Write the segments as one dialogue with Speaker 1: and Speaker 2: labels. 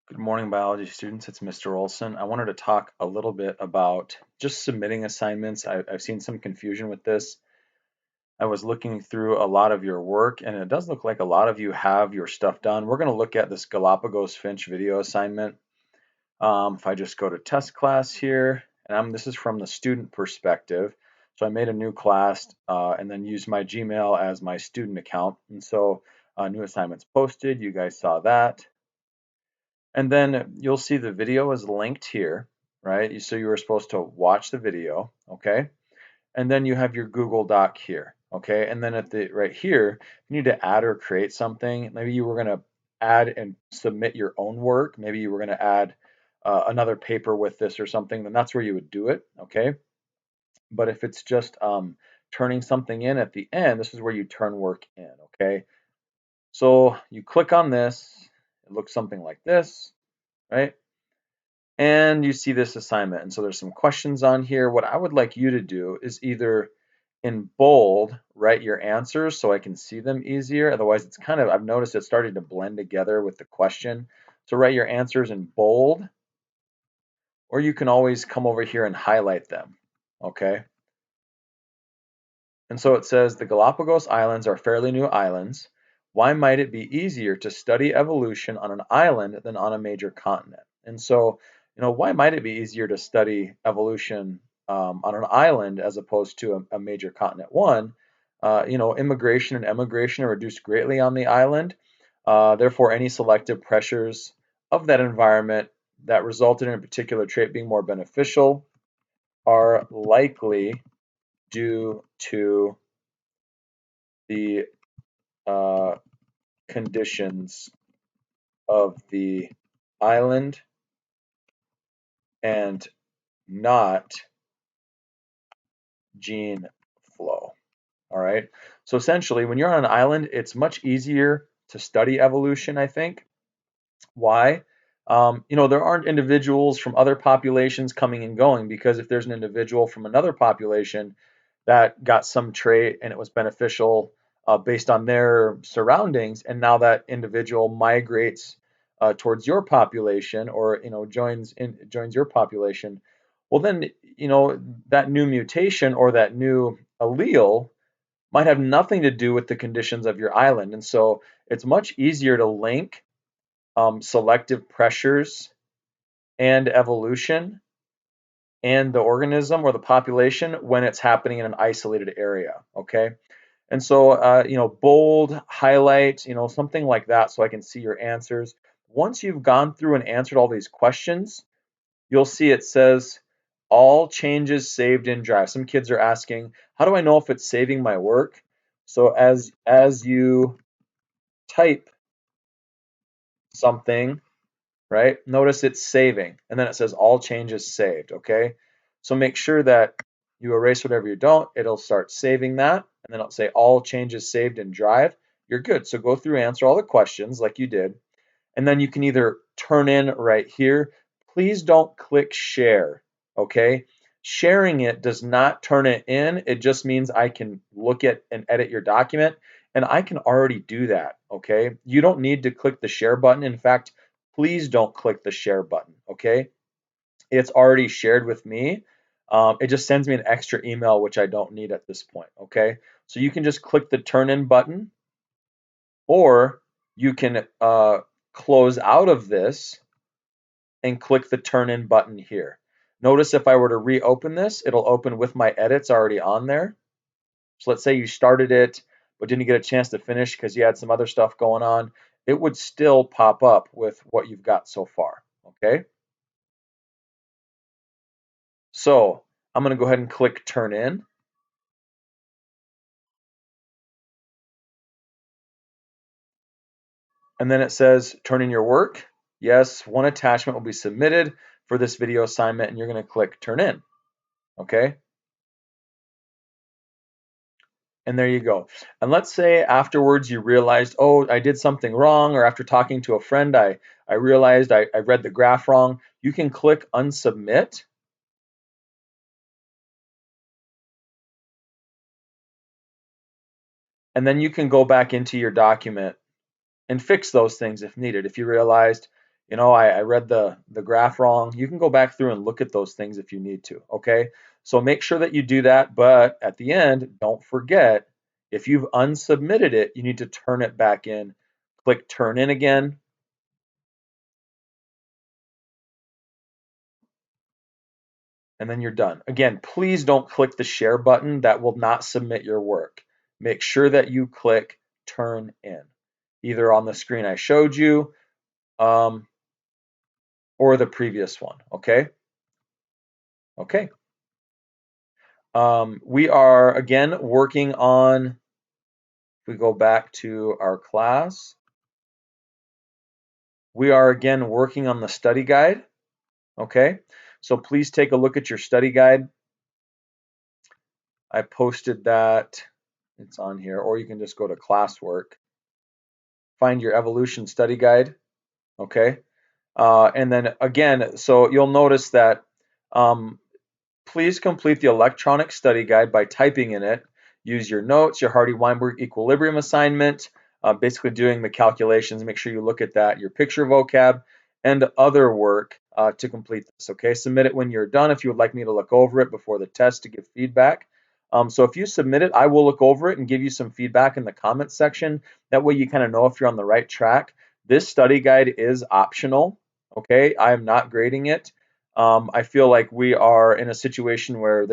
Speaker 1: Good morning, biology students. It's Mr. Olson. I wanted to talk a little bit about just submitting assignments. I've seen some confusion with this. I was looking through a lot of your work, and it does look like a lot of you have your stuff done. We're going to look at this Galapagos Finch video assignment. If I just go to test class here, and this is from the student perspective. So I made a new class and then used my Gmail as my student account. And so new assignments posted. You guys saw that. And then you'll see the video is linked here, right? So you were supposed to watch the video, okay? And then you have your Google Doc here, okay? And then at the right here, you need to add or create something. Maybe you were going to add and submit your own work. Maybe you were going to add another paper with this or something, then that's where you would do it, okay? But if it's just turning something in at the end, this is where you turn work in, okay? So you click on this, it looks something like this, right? And you see this assignment. And so there's some questions on here. What I would like you to do is either in bold write your answers so I can see them easier. Otherwise, it's kind of, I've noticed it's starting to blend together with the question. So write your answers in bold, or you can always come over here and highlight them. Okay. And so it says the Galapagos Islands are fairly new islands. Why might it be easier to study evolution on an island than on a major continent? And so, why might it be easier to study evolution on an island as opposed to a major continent? One, immigration and emigration are reduced greatly on the island. Therefore, any selective pressures of that environment that resulted in a particular trait being more beneficial are likely due to the uh, conditions of the island and not gene flow. All right. So essentially, when you're on an island, it's much easier to study evolution, I think. Why? There aren't individuals from other populations coming and going because if there's an individual from another population that got some trait and it was beneficial based on their surroundings, and now that individual migrates towards your population or joins your population, well then that new mutation or that new allele might have nothing to do with the conditions of your island, and so it's much easier to link selective pressures and evolution and the organism or the population when it's happening in an isolated area. Okay. And so, bold, highlight, something like that so I can see your answers. Once you've gone through and answered all these questions, you'll see it says all changes saved in Drive. Some kids are asking, how do I know if it's saving my work? So as you type something, right? Notice it's saving, and then it says all changes saved, okay? So make sure that you erase whatever you don't, it'll start saving that, and then it'll say all changes saved in Drive. You're good. So go through, answer all the questions like you did, and then you can either turn in right here. Please don't click share, okay? Sharing it does not turn it in. It just means I can look at and edit your document, and I can already do that, okay? You don't need to click the share button. In fact, please don't click the share button, okay? It's already shared with me. It just sends me an extra email, which I don't need at this point, okay? So you can just click the turn in button, or you can close out of this and click the turn in button here. Notice if I were to reopen this, it'll open with my edits already on there. So let's say you started it, but didn't get a chance to finish because you had some other stuff going on. It would still pop up with what you've got so far, okay? So I'm going to go ahead and click turn in. And then it says turn in your work. Yes, one attachment will be submitted for this video assignment, and you're going to click turn in, okay? And there you go. And let's say afterwards you realized, oh, I did something wrong, or after talking to a friend, I realized I read the graph wrong. You can click unsubmit. And then you can go back into your document and fix those things if needed. If you realized, I read the graph wrong. You can go back through and look at those things if you need to, okay? So make sure that you do that, but at the end, don't forget, if you've unsubmitted it, you need to turn it back in. Click turn in again, and then you're done. Again, please don't click the share button. That will not submit your work. Make sure that you click turn in, either on the screen I showed you, um, or the previous one, okay? Okay. We are, again, working on, if we go back to our class, we are, again, working on the study guide, okay? So please take a look at your study guide. I posted that. It's on here, or you can just go to classwork, find your evolution study guide, okay? And then again, so you'll notice that um, please complete the electronic study guide by typing in it. Use your notes, your Hardy-Weinberg equilibrium assignment, basically doing the calculations. Make sure you look at that, your picture vocab, and other work to complete this. Okay, submit it when you're done if you would like me to look over it before the test to give feedback. So if you submit it, I will look over it and give you some feedback in the comments section. That way you kind of know if you're on the right track. This study guide is optional. Okay, I am not grading it. I feel like we are in a situation where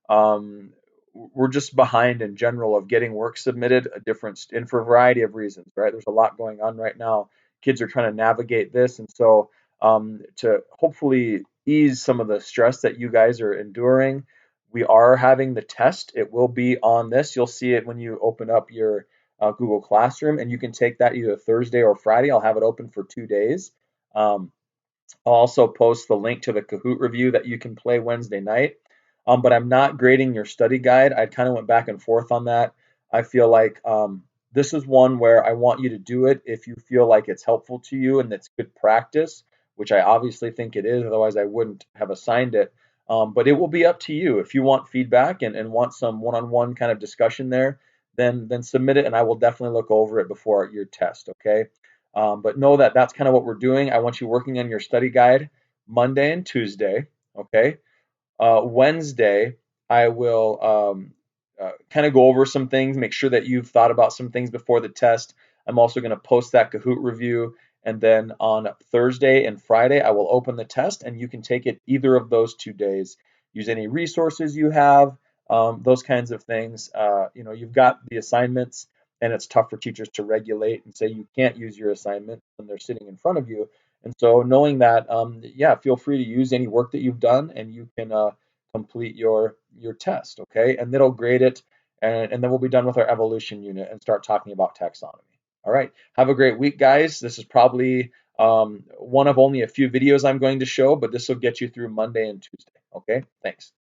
Speaker 1: um, we're just behind in general of getting work submitted, a different, and for a variety of reasons, right? There's a lot going on right now. Kids are trying to navigate this, and so to hopefully ease some of the stress that you guys are enduring, we are having the test. It will be on this. You'll see it when you open up your Google Classroom, and you can take that either Thursday or Friday. I'll have it open for 2 days. Um, I'll also post the link to the Kahoot review that you can play Wednesday night. But I'm not grading your study guide. I kind of went back and forth on that. I feel like this is one where I want you to do it if you feel like it's helpful to you and it's good practice, which I obviously think it is. Otherwise, I wouldn't have assigned it. But it will be up to you. If you want feedback and want some one-on-one kind of discussion there, then submit it, and I will definitely look over it before your test. Okay. But know that that's kind of what we're doing. I want you working on your study guide Monday and Tuesday. Okay. Wednesday, I will kind of go over some things, make sure that you've thought about some things before the test. I'm also going to post that Kahoot review. And then on Thursday and Friday, I will open the test, and you can take it either of those 2 days. Use any resources you have, those kinds of things. You've got the assignments, and it's tough for teachers to regulate and say you can't use your assignment when they're sitting in front of you. And so knowing that, yeah, feel free to use any work that you've done, and you can complete your test, okay? And it'll grade it, and then we'll be done with our evolution unit and start talking about taxonomy. All right, have a great week, guys. This is probably one of only a few videos I'm going to show, but this will get you through Monday and Tuesday. Okay, thanks.